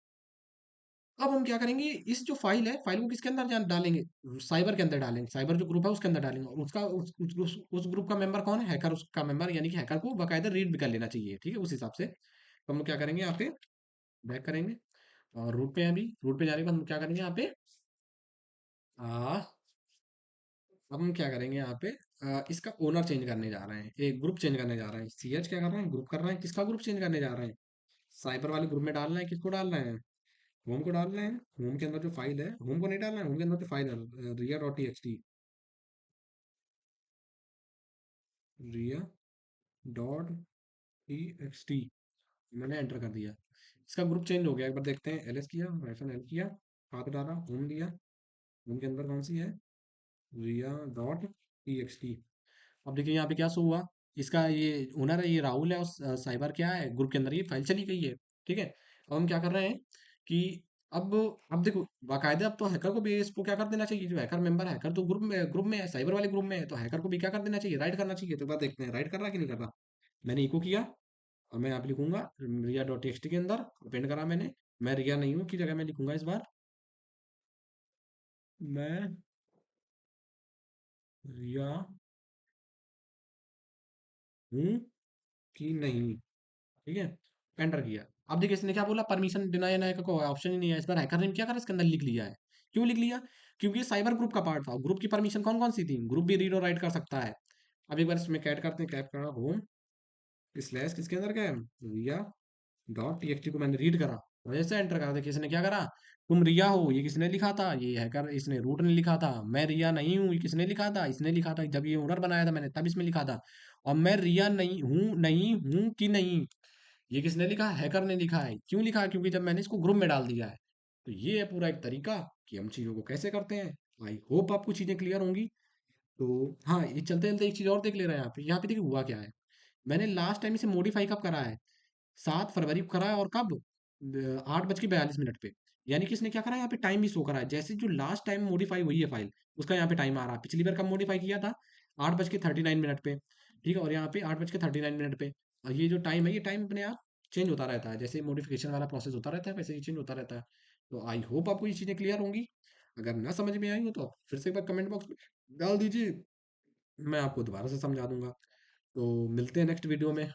अब हम क्या करेंगे, इस जो फाइल है, फाइल को किसके अंदर डालेंगे, साइबर के अंदर डालेंगे। साइबर जो ग्रुप है उसके अंदर डालेंगे, और उसका उस ग्रुप का मेंबर कौन है, हैकर उसका मेंबर, यानी कि हैकर को बाकायदा रीड भी कर लेना चाहिए, ठीक है, उस हिसाब से। तो हम लोग क्या करेंगे यहाँ पे, बैक करेंगे और रूट पे हैं। अभी रूट पे जाने के बाद हम क्या करेंगे यहाँ पे, आ, अब हम क्या करेंगे यहाँ पे, इसका ओनर चेंज करने जा रहे हैं, एक ग्रुप चेंज करने जा रहे हैं। सी एच क्या कर रहे हैं, ग्रुप कर रहे हैं। किसका ग्रुप चेंज करने जा रहे हैं, साइबर वाले ग्रुप में डालना है। किसको डाल रहे हैं, होम को डाल रहे हैं। होम के अंदर जो फाइल है, होम को नहीं डालना है, होम के अंदर जो फाइल है रिया डॉट टी एक्स टी, रिया डॉट टी एक्स टी मैंने एंटर कर दिया। इसका ग्रुप चेंज हो गया, एक बार देखते हैं। एल एस किया, हाइफन एल किया, हाथ डाला, होम लिया। होम के अंदर कौन सी है, रिया डॉट टी एक्स टी। अब देखिए यहाँ पे क्या शो हुआ, इसका ये ओनर है, ये राहुल है, और साइबर क्या है, ग्रुप के अंदर ये फाइल चली गई है, ठीक है। अब हम क्या कर रहे हैं कि अब अब देखो बाकायदा, अब तो हैकर को भी इसको क्या कर देना चाहिए, जो हैकर मेंबर है, हैकर तो ग्रुप में है, साइबर वाले ग्रुप में है, तो हैकर को भी क्या कर देना चाहिए, राइट करना चाहिए। तो एक बार देखते हैं राइट कर रहा कि नहीं कर रहा। मैंने इको किया और मैं यहाँ पे लिखूंगा रिया डॉट टी के अंदर, अपेंड करा मैंने। मैं रिया नहीं हूँ की जगह मैं लिखूंगा इस बार, मैं रिया हूँ कि नहीं, ठीक है। एंटर किया। अब देखिए इसने क्या बोला, परमिशन डिनाई ना का कोई ऑप्शन ही नहीं है। इस बार हैकर ने क्या करा, इसके अंदर लिख लिया है। क्यों लिख लिया, क्योंकि ये साइबर ग्रुप का पार्ट था। ग्रुप की परमिशन कौन कौन सी थी, ग्रुप भी रीड और राइट कर सकता है। अब एक बार इसमें कैट करते हैं, कैट करा होम स्लैश किसके अंदर गए, रिया डॉट टी को मैंने रीड करा और जैसे एंटर करा, देखिए इसने क्या करा, तुम रिया हो, ये किसने लिखा था, ये हैकर, इसने रूट ने लिखा था। मैं रिया नहीं हूँ, ये किसने लिखा था, इसने लिखा था, जब ये ओनर बनाया था मैंने तब इसमें लिखा था। और मैं रिया नहीं हूँ, नहीं हूँ कि नहीं, ये किसने लिखा, हैकर ने लिखा है। क्यों लिखा है, क्योंकि जब मैंने इसको ग्रुप में डाल दिया है। तो ये है पूरा एक तरीका कि हम चीज़ों को कैसे करते हैं। आई होप आपको चीज़ें क्लियर होंगी। तो हाँ, ये चलते चलते एक चीज़ और देख ले रहे हैं। यहाँ पे देखिए हुआ क्या है, मैंने लास्ट टाइम इसे मॉडिफाई कब करा है, 7 फरवरी को करा है, और कब, 8:42 पे। यानी कि इसने क्या करा है, यहाँ पे टाइम भी शो करा है, जैसे जो लास्ट टाइम मॉडिफाई हुई है फाइल, उसका यहाँ पे टाइम आ रहा है। पिछली बार कब मॉडिफाई किया था, 8:39 पे, ठीक है। और यहाँ पे 8:39 पे। और ये जो टाइम है, ये टाइम अपने आप चेंज होता रहता है, जैसे मॉडिफिकेशन वाला प्रोसेस होता रहता है वैसे ही चेंज होता रहता है। तो आई होप आपको ये चीज़ें क्लियर होंगी। अगर ना समझ में आई हो तो आप फिर से एक बार कमेंट बॉक्स में डाल दीजिए, मैं आपको दोबारा से समझा दूंगा। तो मिलते हैं नेक्स्ट वीडियो में।